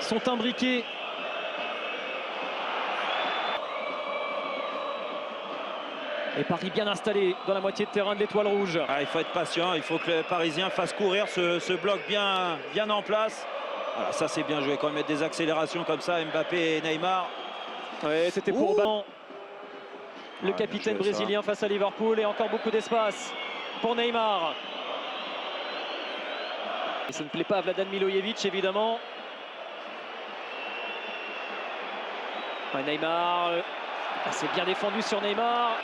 Sont imbriqués. Et Paris bien installé dans la moitié de terrain de l'Étoile Rouge. Ah, il faut être patient, il faut que les Parisiens fassent courir ce bloc bien en place. Voilà, ça c'est bien joué quand ils mettent des accélérations comme ça, Mbappé et Neymar. Ouais, c'était pour le capitaine joué, brésilien face à Liverpool, et encore beaucoup d'espace pour Neymar. Et ça ne plaît pas à Vladan Milojevic évidemment. Ouais, Neymar, c'est bien défendu sur Neymar.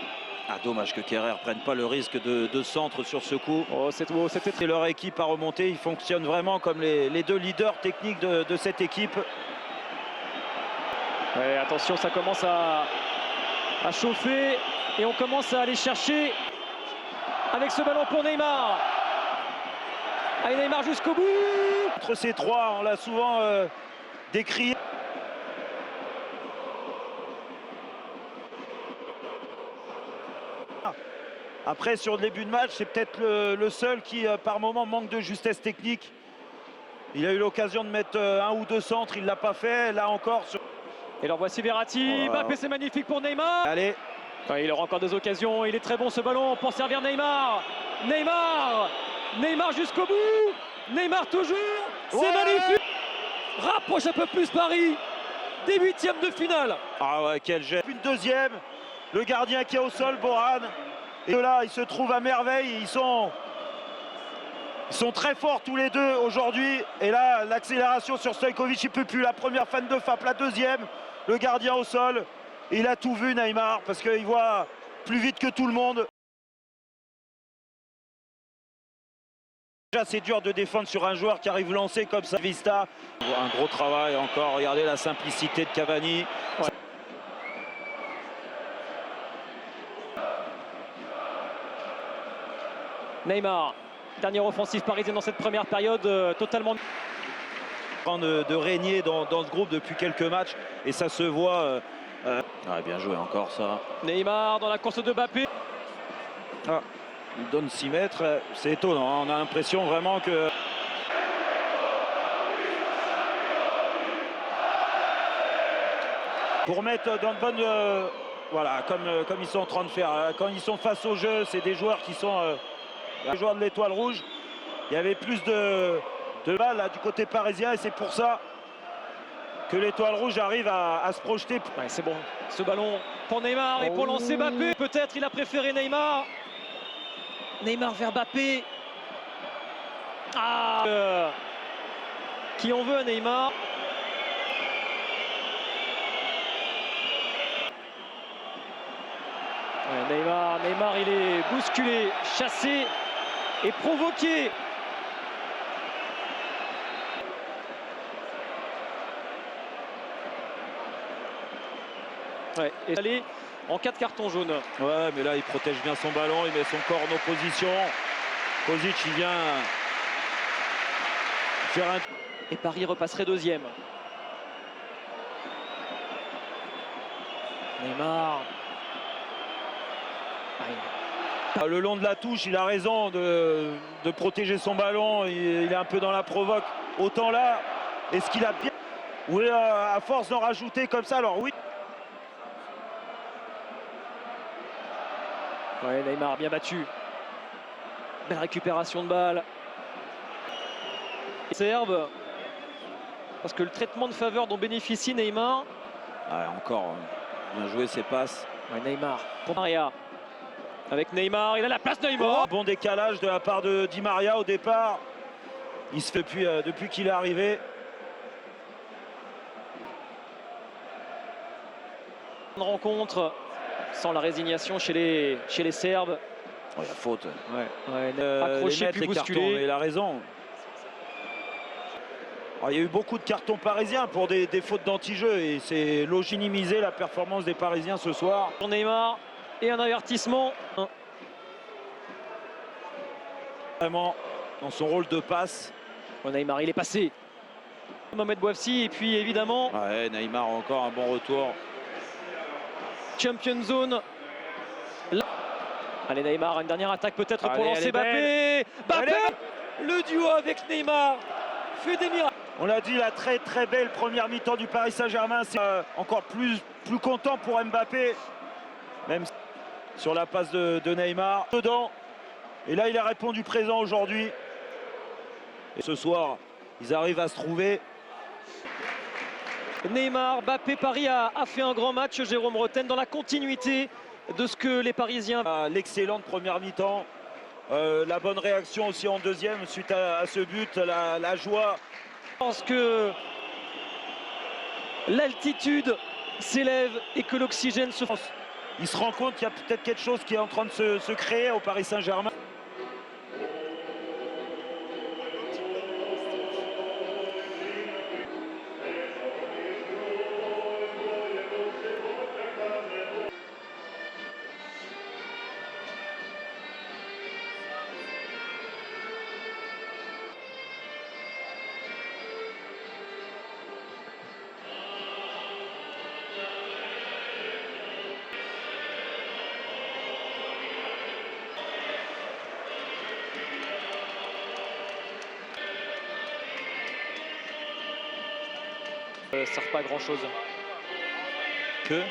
Ah, dommage que Kerrer ne prenne pas le risque de centre sur ce coup. Oh, c'était très... Leur équipe a remonté, ils fonctionnent vraiment comme les deux leaders techniques de cette équipe. Ouais, attention, ça commence à chauffer et on commence à aller chercher avec ce ballon pour Neymar. Allez, Neymar jusqu'au bout. Entre ces trois, on l'a souvent décrié. Après, sur le début de match, c'est peut-être le seul qui, par moment, manque de justesse technique. Il a eu l'occasion de mettre un ou deux centres, il ne l'a pas fait. Là encore. Et alors voici Verratti. Mbappé, c'est magnifique pour Neymar. Allez. Ouais, il aura encore des occasions. Il est très bon ce ballon pour servir Neymar. Neymar jusqu'au bout. Neymar toujours. C'est magnifique. Rapproche un peu plus Paris des huitièmes de finale. Ah ouais, quel jet. Une deuxième. Le gardien qui est au sol, Boran. Et là, ils se trouvent à merveille. Ils sont très forts tous les deux aujourd'hui. Et là, l'accélération sur Stojkovic, il ne peut plus. La première fan de frappe, la deuxième. Le gardien au sol. Il a tout vu, Neymar, parce qu'il voit plus vite que tout le monde. Déjà, c'est dur de défendre sur un joueur qui arrive lancé comme ça. Vista, un gros travail encore. Regardez la simplicité de Cavani. Ouais. Neymar, dernière offensive parisienne dans cette première période, totalement... De régner dans ce groupe depuis quelques matchs, et ça se voit. Ouais, bien joué encore ça. Neymar dans la course de Mbappé. Ah, il donne 6 mètres, c'est étonnant, hein. On a l'impression vraiment que... Pour mettre dans le bon... voilà, comme ils sont en train de faire. Quand ils sont face au jeu, c'est des joueurs qui sont... les joueurs de l'Étoile Rouge. Il y avait plus de balles là, du côté parisien, et c'est pour ça que l'Étoile Rouge arrive à se projeter. Ouais, c'est bon, ce ballon pour Neymar et pour lancer Mbappé. Peut-être il a préféré Neymar. Neymar vers Mbappé. Ah, qui en veut à Neymar. Ouais, Neymar, il est bousculé, chassé et provoqué. Ouais, et aller en 4 cartons jaunes. Ouais, mais là, il protège bien son ballon, il met son corps en opposition. Kozic, il vient faire un... Et Paris repasserait deuxième. Neymar. Le long de la touche, il a raison de protéger son ballon. Il est un peu dans la provoque. Autant là, est-ce qu'il a bien... Oui, à force d'en rajouter comme ça, alors oui. Ouais, Neymar bien battu. Belle récupération de balle. Serbe. Parce que le traitement de faveur dont bénéficie Neymar. Ouais, encore bien joué ses passes. Ouais, Neymar pour Maria. Avec Neymar, il a la place Neymar. Bon décalage de la part de Di Maria au départ. Il se fait depuis qu'il est arrivé. Une rencontre sans la résignation chez les Serbes. Oh, la faute. Accroché puis bousculé. Il a raison. Alors, il y a eu beaucoup de cartons parisiens pour des fautes d'anti-jeu et c'est légitimiser la performance des Parisiens ce soir. Pour Neymar et un avertissement. Vraiment dans son rôle de passe. Oh, Neymar, il est passé. Mohamed Bouafsi et puis évidemment. Ouais, Neymar encore un bon retour. Champion zone. Là. Allez Neymar, une dernière attaque peut-être pour lancer Mbappé. Mbappé, le duo avec Neymar fait des miracles. On l'a dit, la très très belle première mi-temps du Paris Saint-Germain. C'est encore plus content pour Mbappé. Même sur la passe de Neymar. Dedans. Et là, il a répondu présent aujourd'hui. Et ce soir, ils arrivent à se trouver. Neymar, Mbappé, Paris a fait un grand match, Jérôme Roten, dans la continuité de ce que les Parisiens... L'excellente première mi-temps, la bonne réaction aussi en deuxième suite à ce but, la joie. Je pense que l'altitude s'élève et que l'oxygène se... Il se rend compte qu'il y a peut-être quelque chose qui est en train de se créer au Paris Saint-Germain. Ça ne sert pas à grand chose. Que